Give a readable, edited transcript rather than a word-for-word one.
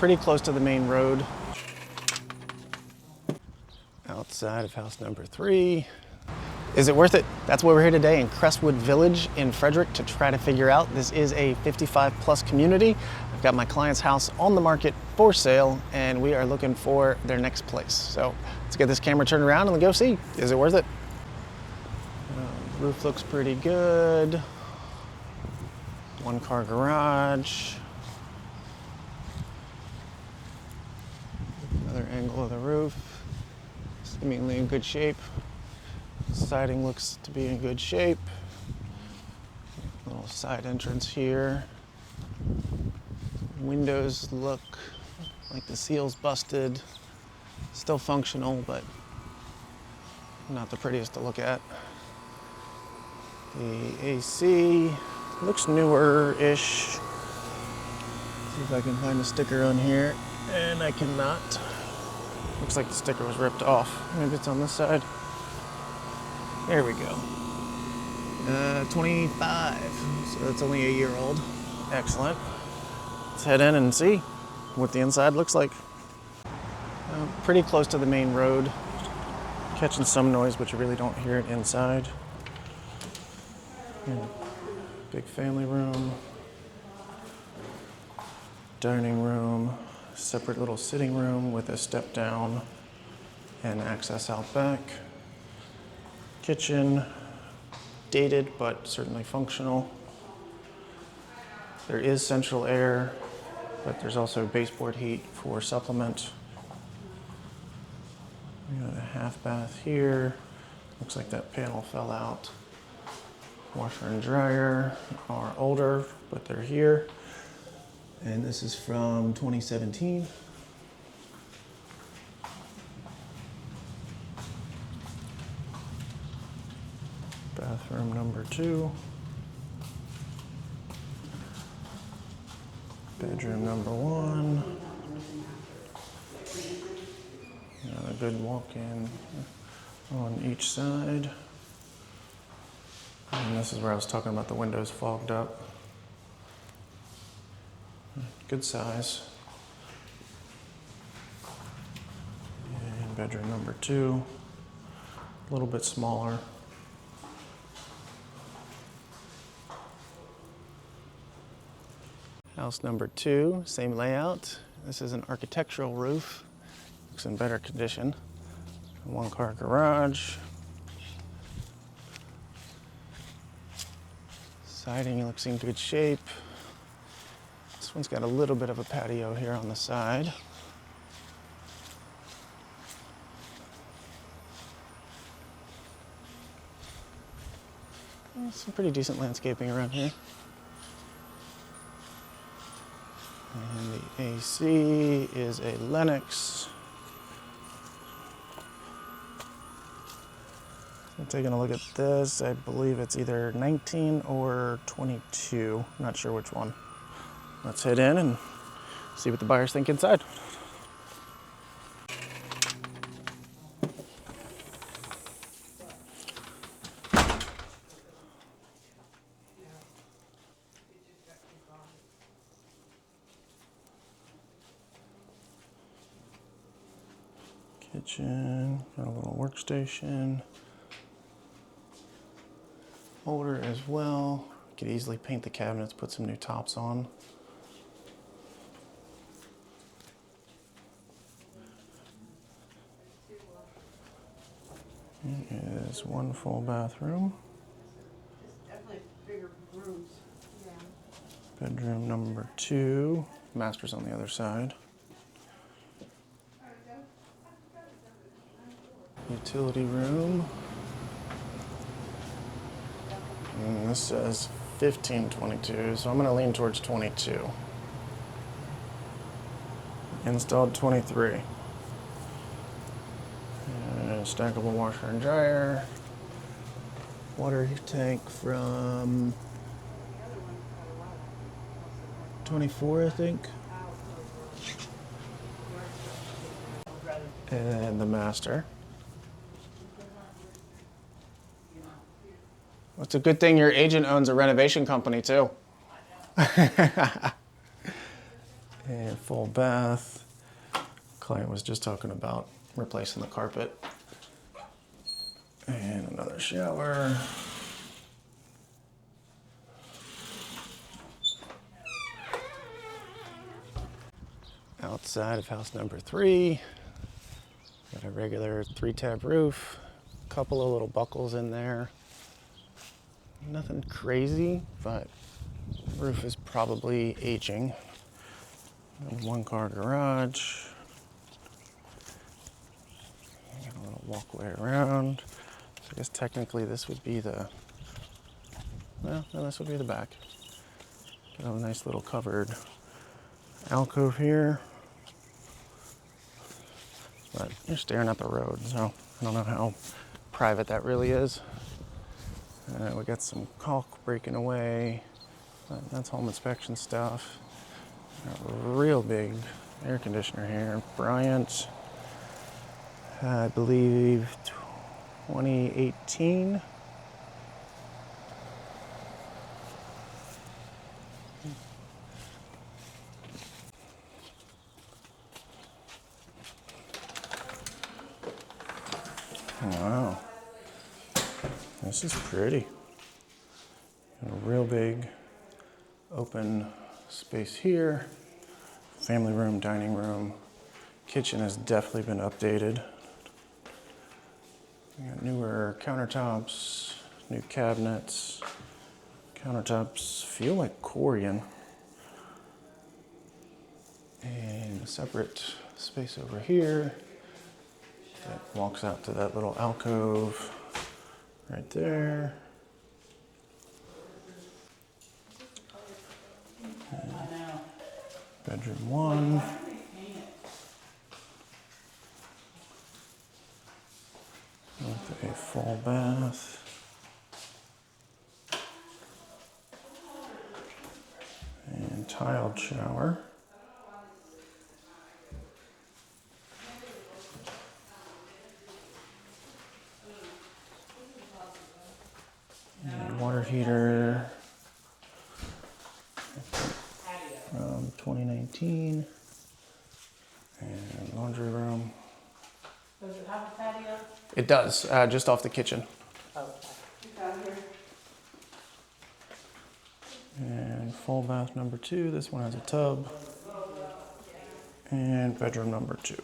pretty close to the main road. Outside of house number 3. Is it worth it? That's why we're here today in Crestwood Village in Frederick to try to figure out. This is a 55+ community. I've got my client's house on the market for sale and we are looking for their next place. So let's get this camera turned around and go see. Is it worth it? Roof looks pretty good. 1-car garage. Another angle of the roof. Seemingly in good shape. Siding looks to be in good shape. Little side entrance here. Windows look like the seal's busted. Still functional, but not the prettiest to look at. The AC looks newer-ish. See if I can find a sticker on here, and I cannot. Looks like the sticker was ripped off. Maybe it's on this side. There we go. 25, so it's only a year old. Excellent. Let's head in and see what the inside looks like. Pretty close to the main road. Catching some noise, but you really don't hear it inside. Big family room. Dining room. Separate little sitting room with a step down and access out back. Kitchen, dated but certainly functional. There is central air, but there's also baseboard heat for supplement. We got a half bath here. Looks like that panel fell out. Washer and dryer are older, but they're here. And this is from 2017. Bathroom number 2. Bedroom number 1. Got a good walk-in on each side. And this is where I was talking about the windows fogged up. Good size. And bedroom number 2, a little bit smaller. House number 2, same layout. This is an architectural roof. Looks in better condition. 1-car garage. Siding looks in good shape. This one's got a little bit of a patio here on the side. Some pretty decent landscaping around here. And the AC is a Lennox. I'm taking a look at this. I believe it's either 19 or 22. Not sure which one. Let's head in and see what the buyers think inside. Kitchen, got a little workstation. Older as well. Could easily paint the cabinets, put some new tops on. It is 1 full bathroom. Definitely bigger rooms. Yeah. Bedroom number 2. Master's on the other side. Utility room. And this says 1522, so I'm going to lean towards 22. Installed 23. And stackable washer and dryer. Water tank from 24, I think. And the master. Well, it's a good thing your agent owns a renovation company too. And full bath. Client was just talking about replacing the carpet. And another shower. Outside of house number 3, got a regular 3-tab roof, couple of little buckles in there. Nothing crazy, but the roof is probably aging. 1-car garage. Got a little walkway around. So I guess technically this would be the, well, no, this would be the back. Got a nice little covered alcove here. But you're staring at the road, so I don't know how private that really is. We got some caulk breaking away. That's home inspection stuff. Got a real big air conditioner here. Bryant, I believe 2018. Wow, this is pretty. Got a real big open space here. Family room, dining room. Kitchen has definitely been updated. We got newer countertops, new cabinets. Countertops feel like Corian. And a separate space over here that walks out to that little alcove right there. Bedroom 1. With a full bath. And tiled shower. And water heater. From 2019. And laundry room. Does it have a patio? It does, just off the kitchen. Oh, down here. And full bath number 2. This one has a tub. And bedroom number 2.